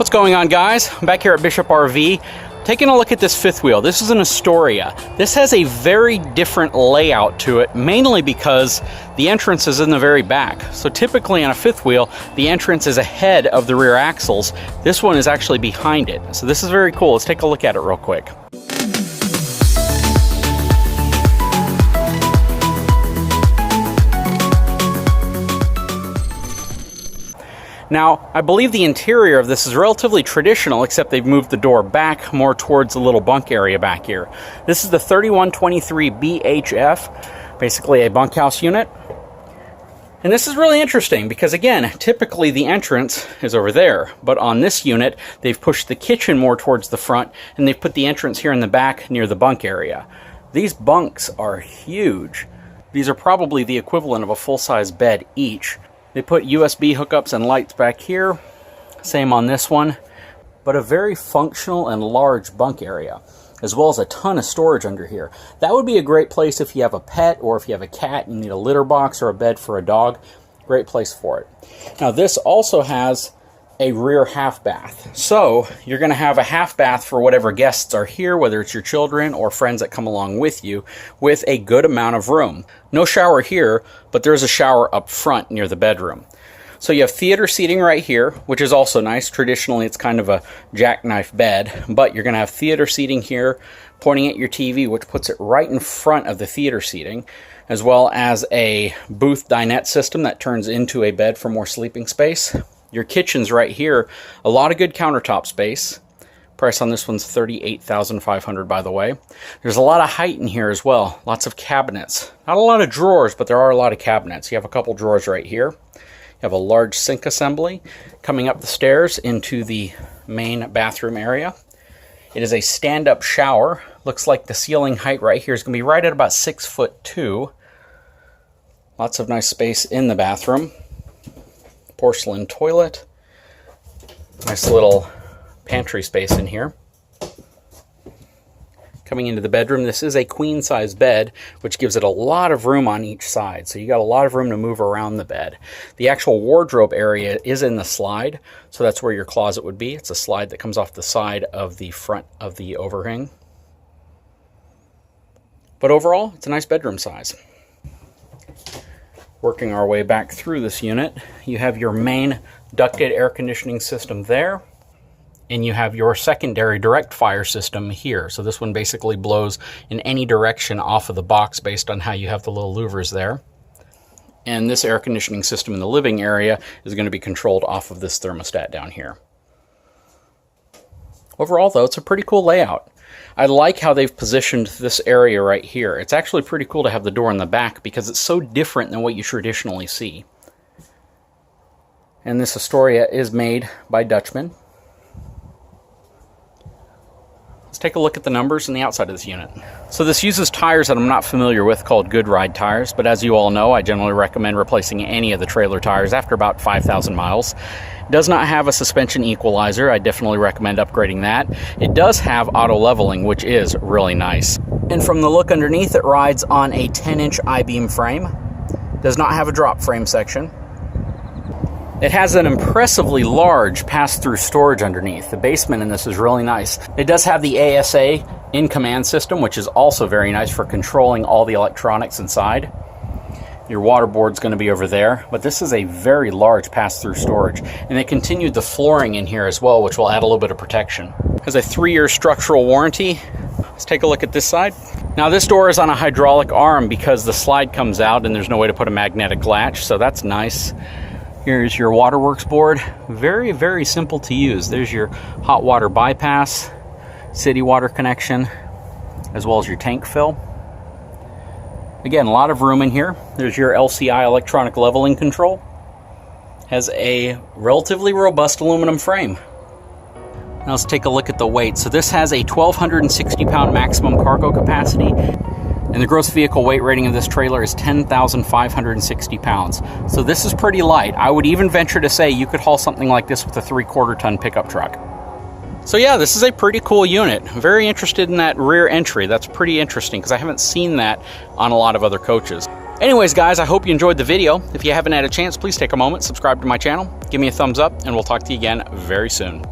What's going on, guys? I'm back here at Bishop RV taking a look at this fifth wheel. This is an Astoria. This has a very different layout to it, mainly because the entrance is in the very back. So typically on a fifth wheel, the entrance is ahead of the rear axles. This one is actually behind it. So this is very cool. Let's take a look at it real quick. Now, I believe the interior of this is relatively traditional, except they've moved the door back more towards the little bunk area back here. This is the 3123 BHF, basically a bunkhouse unit. And this is really interesting because, again, typically the entrance is over there. But on this unit, they've pushed the kitchen more towards the front, and they've put the entrance here in the back near the bunk area. These bunks are huge. These are probably the equivalent of a full-size bed each. They put USB hookups and lights back here, same on this one, but a very functional and large bunk area, as well as a ton of storage under here. That would be a great place if you have a pet or if you have a cat and you need a litter box or a bed for a dog. Great place for it. Now this also has a rear half bath. So you're going to have a half bath for whatever guests are here, whether it's your children or friends that come along with you, with a good amount of room. No shower here, but there's a shower up front near the bedroom. So you have theater seating right here, which is also nice. Traditionally, it's kind of a jackknife bed, but you're going to have theater seating here, pointing at your TV, which puts it right in front of the theater seating, as well as a booth dinette system that turns into a bed for more sleeping space. Your kitchen's right here. A lot of good countertop space. Price on this one's $38,500, by the way. There's a lot of height in here as well. Lots of cabinets. Not a lot of drawers, but there are a lot of cabinets. You have a couple drawers right here. You have a large sink assembly coming up the stairs into the main bathroom area. It is a stand-up shower. Looks like the ceiling height right here is going to be right at about 6'2". Lots of nice space in the bathroom. Porcelain toilet. Nice little pantry space in here. Coming into the bedroom, this is a queen size bed, which gives it a lot of room on each side. So you got a lot of room to move around the bed. The actual wardrobe area is in the slide, so that's where your closet would be. It's a slide that comes off the side of the front of the overhang. But overall, it's a nice bedroom size. Working our way back through this unit, you have your main ducted air conditioning system there, and you have your secondary direct fire system here. So this one basically blows in any direction off of the box based on how you have the little louvers there. And this air conditioning system in the living area is going to be controlled off of this thermostat down here. Overall, though, it's a pretty cool layout. I like how they've positioned this area right here. It's actually pretty cool to have the door in the back because it's so different than what you traditionally see. And this Astoria is made by Dutchmen. Let's take a look at the numbers on the outside of this unit. So this uses tires that I'm not familiar with called Good Ride tires, but as you all know, I generally recommend replacing any of the trailer tires after about 5,000 miles. It does not have a suspension equalizer. I definitely recommend upgrading that. It does have auto leveling, which is really nice. And from the look underneath, it rides on a 10-inch I-beam frame. Does not have a drop frame section. It has an impressively large pass-through storage underneath. The basement in this is really nice. It does have the ASA in-command system, which is also very nice for controlling all the electronics inside. Your water board's going to be over there, but this is a very large pass-through storage. And they continued the flooring in here as well, which will add a little bit of protection. It has a 3-year structural warranty. Let's take a look at this side. Now this door is on a hydraulic arm because the slide comes out and there's no way to put a magnetic latch, so that's nice. Here's your waterworks board. Very, very simple to use. There's your hot water bypass, city water connection, as well as your tank fill. Again, a lot of room in here. There's your LCI electronic leveling control. Has a relatively robust aluminum frame. Now let's take a look at the weight. So this has a 1,260 pound maximum cargo capacity. And the gross vehicle weight rating of this trailer is 10,560 pounds. So this is pretty light. I would even venture to say you could haul something like this with a 3/4 ton pickup truck. So yeah, this is a pretty cool unit. I'm very interested in that rear entry. That's pretty interesting because I haven't seen that on a lot of other coaches. Anyways, guys, I hope you enjoyed the video. If you haven't had a chance, please take a moment, subscribe to my channel, give me a thumbs up, and we'll talk to you again very soon.